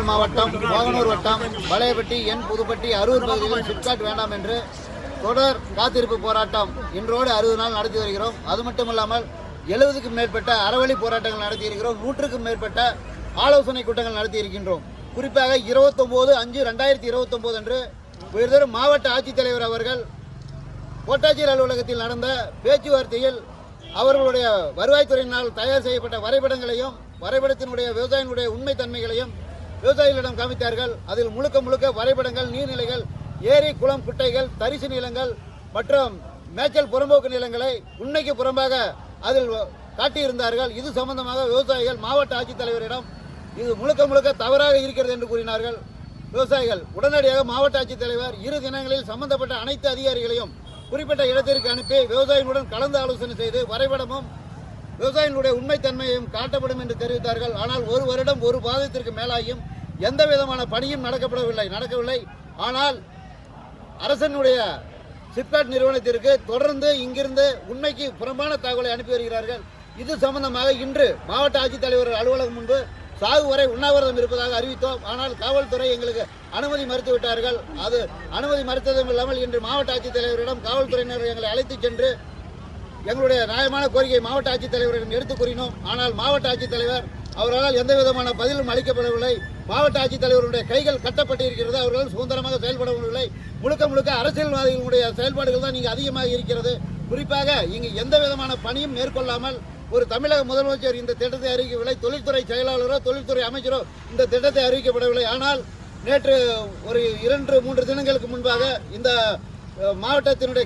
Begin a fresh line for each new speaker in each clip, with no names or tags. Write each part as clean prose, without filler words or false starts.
மாவட்டம் மோகனூர் வட்டம் வளையப்பட்டி என் புதுப்பட்டி அரூர் பகுதிகளில் சிப்காட் வேண்டாம் என்று தொடர் காத்திருப்பு போராட்டம் இன்றோடு 60 நாள் நடத்தி வருகிறோம். அது மட்டுமல்லாமல் 70க்கும் மேற்பட்ட அறவழி போராட்டங்கள் நடத்தி இருக்கிறோம். 100க்கும் மேற்பட்ட ஆலோசனை கூட்டங்கள் நடத்தி இருக்கின்றோம். குறிப்பாக 29/5/2029 அன்று உயர்தரும் மாவட்ட ஆட்சித்தலைவர் அவர்கள் கோட்டாட்சியர் அலுவலகத்தில் நடந்த பேச்சுவார்த்தையில் அவர்களுடைய வருவாய்த்துறையினால் தயார் செய்யப்பட்ட வரைபடங்களையும் வரைபடத்தினுடைய விவசாயினுடைய உண்மைத்தன்மைகளையும் விவசாயிகளிடம் காமித்தார்கள். அதில் முழுக்க வரைபடங்கள், நீர்நிலைகள், ஏரி, குளம், குட்டைகள், தரிசு நிலங்கள் மற்றும் மேய்ச்சல் புறம்போக்கு நிலங்களை உண்மைக்கு புறம்பாக அதில் காட்டியிருந்தார்கள். இது சம்பந்தமாக விவசாயிகள் மாவட்ட ஆட்சித்தலைவரிடம் இது முழுக்க தவறாக இருக்கிறது என்று கூறினார்கள். விவசாயிகள் உடனடியாக மாவட்ட ஆட்சித்தலைவர் 2 தினங்களில் சம்பந்தப்பட்ட அனைத்து அதிகாரிகளையும் குறிப்பிட்ட இடத்திற்கு அனுப்பி விவசாயிகளுடன் கலந்து ஆலோசனை செய்து வரைபடமும் விவசாயிகளுடைய உண்மைத்தன்மையும் காட்டப்படும் என்று தெரிவித்தார்கள். ஆனால் 1 வருடம் 1 மாதத்திற்கு மேலாகியும் எந்த விதமான பணியும் நடக்கவில்லை. ஆனால் அரசனுடைய சிப்காட் நிறுவனத்திற்கு தொடர்ந்து இங்கிருந்து உண்மைக்கு புறம்பான தகவலை அனுப்பி வருகிறார்கள். இது சம்பந்தமாக இன்று மாவட்ட ஆட்சித்தலைவர் அலுவலகம் முன்பு சாகு வரை உண்ணாவிரதம் இருப்பதாக அறிவித்தோம். ஆனால் காவல்துறை எங்களுக்கு அனுமதி மறுத்து விட்டார்கள். அது அனுமதி மறுத்ததும் இல்லாமல் இன்று மாவட்ட ஆட்சித்தலைவரிடம் காவல்துறையினர் எங்களை அழைத்துச் சென்று எங்களுடைய நியாயமான கோரிக்கை மாவட்ட ஆட்சித்தலைவரிடம் எடுத்துக் கூறினோம். ஆனால் மாவட்ட ஆட்சித்தலைவர் அவர்களால் எந்த விதமான பதிலும் அளிக்கப்படவில்லை. மாவட்ட ஆட்சித்தலைவருடைய கைகள் கட்டப்பட்டிருக்கிறது. அவர்கள் சுதந்திரமாக செயல்படவில்லை. முழுக்க அரசியல்வாதிகளுடைய செயல்பாடுகள் தான் இங்கு அதிகமாக இருக்கிறது. குறிப்பாக இங்கு எந்த விதமான பணியும் மேற்கொள்ளாமல் ஒரு தமிழக முதலமைச்சர் இந்த திட்டத்தை அறிவிக்கவில்லை. தொழில்துறை செயலாளரோ தொழில்துறை அமைச்சரோ இந்த திட்டத்தை அறிவிக்கப்படவில்லை. ஆனால் நேற்று ஒரு 2-3 தினங்களுக்கு முன்பாக இந்த மாவட்டத்தினுடைய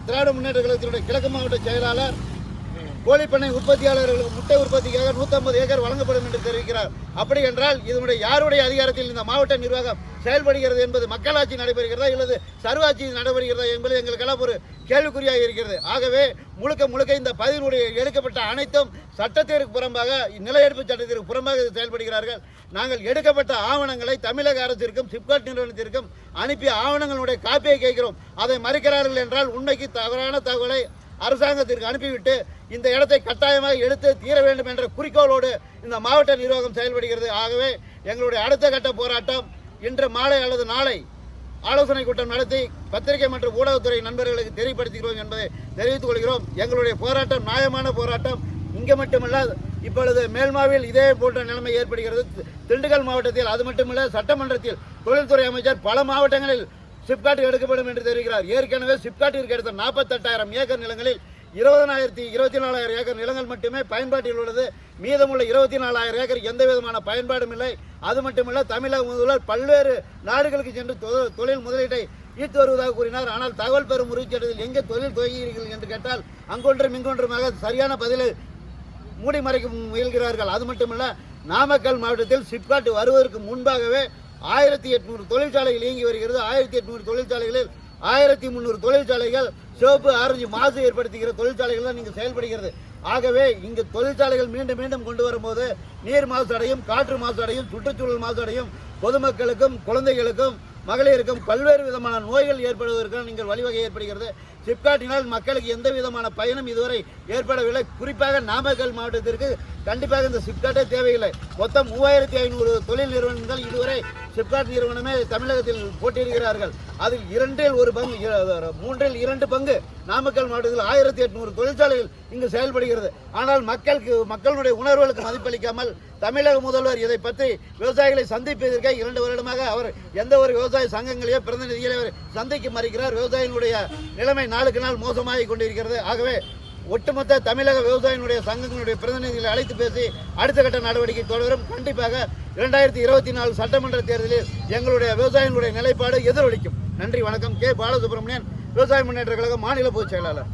திராவிட முன்னேற்ற கழகத்தினுடைய கிழக்கு மாவட்ட செயலாளர் கோழிப்பண்ணை உற்பத்தியாளர்களுக்கு முட்டை உற்பத்திக்காக 150 ஏக்கர் வழங்கப்படும் என்று தெரிவிக்கிறார். அப்படி என்றால் இதனுடைய யாருடைய அதிகாரத்தில் இந்த மாவட்ட நிர்வாகம் செயல்படுகிறது என்பது மக்களாட்சி நடைபெறுகிறதா இல்லது சர்வாட்சி நடைபெறுகிறதா என்பது எங்களுக்கெல்லாம் ஒரு கேள்விக்குறியாக இருக்கிறது. ஆகவே முழுக்க இந்த பதிவுடைய எடுக்கப்பட்ட அனைத்தும் சட்டத்திற்கு புறம்பாக, நிலையெடுப்பு சட்டத்திற்கு புறம்பாக செயல்படுகிறார்கள். நாங்கள் எடுக்கப்பட்ட ஆவணங்களை தமிழக அரசிற்கும் சிப்காட் நிறுவனத்திற்கும் அனுப்பிய ஆவணங்களுடைய காப்பியை கேட்கிறோம். அதை மறுக்கிறார்கள் என்றால் உண்மைக்கு தவறான தகவலை அரசாங்கத்திற்கு அனுப்பிவிட்டு இந்த இடத்தை கட்டாயமாக எடுத்து தீர வேண்டும் என்ற குறிக்கோளோடு இந்த மாவட்ட நிர்வாகம் செயல்படுகிறது. ஆகவே எங்களுடைய அடுத்த கட்ட போராட்டம் இன்று மாலை அல்லது நாளை ஆலோசனை கூட்டம் நடத்தி பத்திரிகை மற்றும் ஊடகத்துறை நண்பர்களுக்கு தெரியப்படுத்துகிறோம் என்பதை தெரிவித்துக் கொள்கிறோம். எங்களுடைய போராட்டம் நியாயமான போராட்டம். இங்கே மட்டுமல்ல, இப்பொழுது மேல்மாவில் இதே போன்ற நிலைமை ஏற்படுகிறது. திண்டுக்கல் மாவட்டத்தில், அது மட்டுமல்ல சட்டமன்றத்தில் தொழில்துறை அமைச்சர் பல மாவட்டங்களில் சிப்காட் எடுக்கப்படும் என்று தெரிவிக்கிறார். ஏற்கனவே சிப்காட்டிற்கு எடுத்த 48,000 ஏக்கர் நிலங்களில் 24,000 ஏக்கர் நிலங்கள் மட்டுமே பயன்பாட்டில் உள்ளது. மீதமுள்ள 24,000 ஏக்கர் எந்த விதமான பயன்பாடும் இல்லை. அது மட்டுமல்ல, தமிழக முதல்வர் பல்வேறு நாடுகளுக்கு சென்று தொழில் முதலீட்டை ஈர்த்து வருவதாக கூறினார். ஆனால் தகவல் பெறும் உரிச்சட்டத்தில் எங்கே தொழில் துவங்குகிறீர்கள் என்று கேட்டால் அங்கொன்றும் இங்கொன்றுமாக சரியான பதிலை மூடி மறைக்க முயல்கிறார்கள். அது மட்டுமல்ல, நாமக்கல் மாவட்டத்தில் சிப்காட் வருவதற்கு முன்பாகவே 1800 தொழிற்சாலைகள் இயங்கி வருகிறது. 1800 தொழிற்சாலைகளில் 1300 தொழிற்சாலைகள் சிவப்பு ஆரஞ்சு மாசு ஏற்படுத்துகிற தொழிற்சாலைகள் தான் இங்கு செயல்படுகிறது. ஆகவே இங்கு தொழிற்சாலைகள் மீண்டும் கொண்டு வரும்போது நீர் மாசடையும், காற்று மாசடையும், சுற்றுச்சூழல் மாசடையும், பொதுமக்களுக்கும் குழந்தைகளுக்கும் மகளிருக்கும் பல்வேறு விதமான நோய்கள் ஏற்படுவதற்கு நீங்கள் வழிவகை ஏற்படுகிறது. சிப்காட்டினால் மக்களுக்கு எந்த விதமான பயனும் இதுவரை ஏற்படவில்லை. குறிப்பாக நாமக்கல் மாவட்டத்திற்கு கண்டிப்பாக இந்த சிப்காட்டே தேவையில்லை. மொத்தம் 3500 தொழில் நிறுவனங்கள் இதுவரை சிப்காட் நிறுவனமே தமிழகத்தில் போட்டியிடுகிறார்கள். அதில் 3/2 பங்கு நாமக்கல் மாவட்டத்தில் 1800 தொழிற்சாலைகள் இங்கு செயல்படுகிறது. ஆனால் மக்களுடைய உணர்வுகளுக்கு மதிப்பளிக்காமல் தமிழக முதல்வர் இதை பற்றி விவசாயிகளை சந்திப்பதற்கு 2 வருடமாக அவர் எந்த ஒரு விவசாய சங்கங்களையோ பிரதிநிதிகளை சந்திக்க மறுக்கிறார். விவசாயிகளுடைய நிலைமை நாளுக்கு நாள் மோசமாகிக் கொண்டிருக்கிறது. ஆகவே ஒட்டுமொத்த தமிழக விவசாயிகளுடைய சங்கங்களுடைய பிரதிநிதிகளை அழைத்து பேசி அடுத்த கட்ட நடவடிக்கை தொடரும். கண்டிப்பாக 2024 சட்டமன்ற தேர்தலில் எங்களுடைய விவசாயிகளுடைய நிலைப்பாடு எதிரொலிக்கும். நன்றி, வணக்கம். கே. பாலசுப்ரமணியன், விவசாய முன்னேற்ற கழக மாநில பொதுச் செயலாளர்.